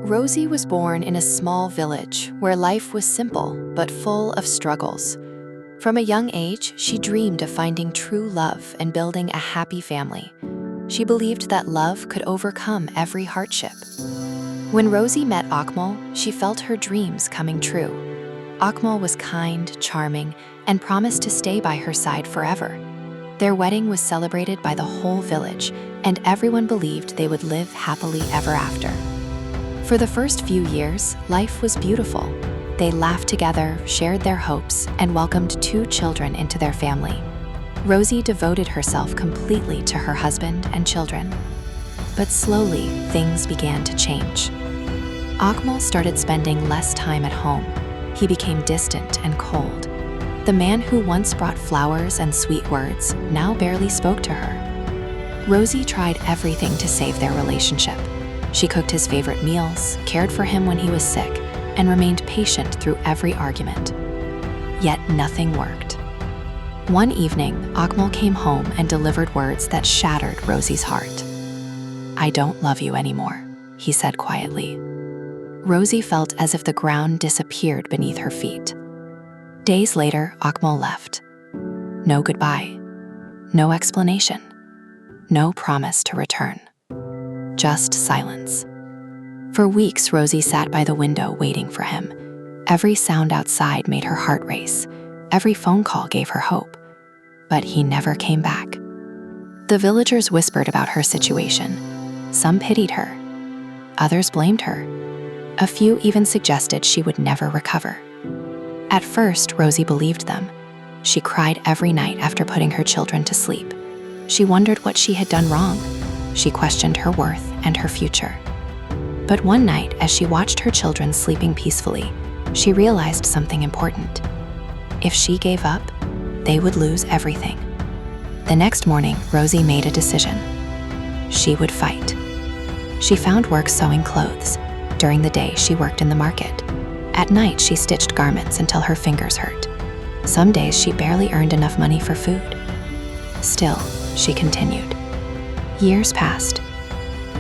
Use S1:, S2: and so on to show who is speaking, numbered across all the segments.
S1: Rosie was born in a small village where life was simple but full of struggles. From a young age, she dreamed of finding true love and building a happy family. She believed that love could overcome every hardship. When Rosie met Akmal, she felt her dreams coming true. Akmal was kind, charming, and promised to stay by her side forever. Their wedding was celebrated by the whole village, and everyone believed they would live happily ever after. For the first few years, life was beautiful. They laughed together, shared their hopes, and welcomed 2 children into their family. Rosie devoted herself completely to her husband and children. But slowly, things began to change. Akmal started spending less time at home. He became distant and cold. The man who once brought flowers and sweet words now barely spoke to her. Rosie tried everything to save their relationship. She cooked his favorite meals, cared for him when he was sick, and remained patient through every argument. Yet nothing worked. One evening, Akmal came home and delivered words that shattered Rosie's heart. "I don't love you anymore," he said quietly. Rosie felt as if the ground disappeared beneath her feet. Days later, Akmal left. No goodbye, no explanation, no promise to return. Just silence. For weeks, Rosie sat by the window waiting for him. Every sound outside made her heart race. Every phone call gave her hope. But he never came back. The villagers whispered about her situation. Some pitied her. Others blamed her. A few even suggested she would never recover. At first, Rosie believed them. She cried every night after putting her children to sleep. She wondered what she had done wrong. She questioned her worth and her future. But one night, as she watched her children sleeping peacefully, she realized something important. If she gave up, they would lose everything. The next morning, Rosie made a decision. She would fight. She found work sewing clothes. During the day, she worked in the market. At night, she stitched garments until her fingers hurt. Some days, she barely earned enough money for food. Still, she continued. Years passed.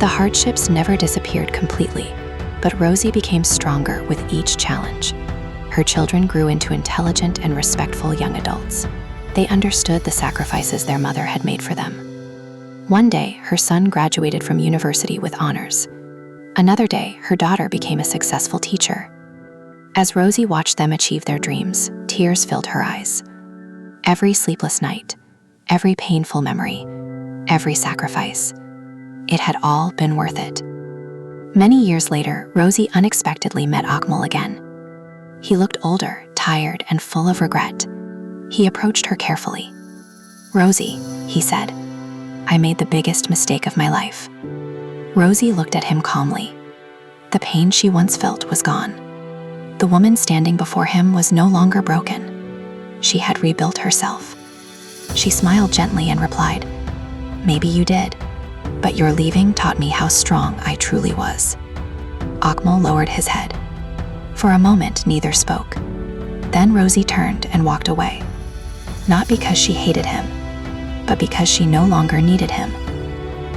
S1: The hardships never disappeared completely, but Rosie became stronger with each challenge. Her children grew into intelligent and respectful young adults. They understood the sacrifices their mother had made for them. One day, her son graduated from university with honors. Another day, her daughter became a successful teacher. As Rosie watched them achieve their dreams, tears filled her eyes. Every sleepless night, every painful memory, every sacrifice, it had all been worth it. Many years later, Rosie unexpectedly met Akmal again. He looked older, tired, and full of regret. He approached her carefully. "Rosie," he said, "I made the biggest mistake of my life." Rosie looked at him calmly. The pain she once felt was gone. The woman standing before him was no longer broken. She had rebuilt herself. She smiled gently and replied, "Maybe you did, but your leaving taught me how strong I truly was." Akmal lowered his head. For a moment, neither spoke. Then Rosie turned and walked away. Not because she hated him, but because she no longer needed him.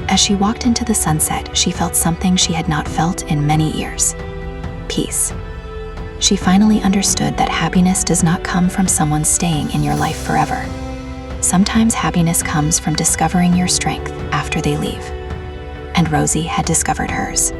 S1: As she walked into the sunset, she felt something she had not felt in many years: peace. She finally understood that happiness does not come from someone staying in your life forever. Sometimes happiness comes from discovering your strength after they leave. And Rosie had discovered hers.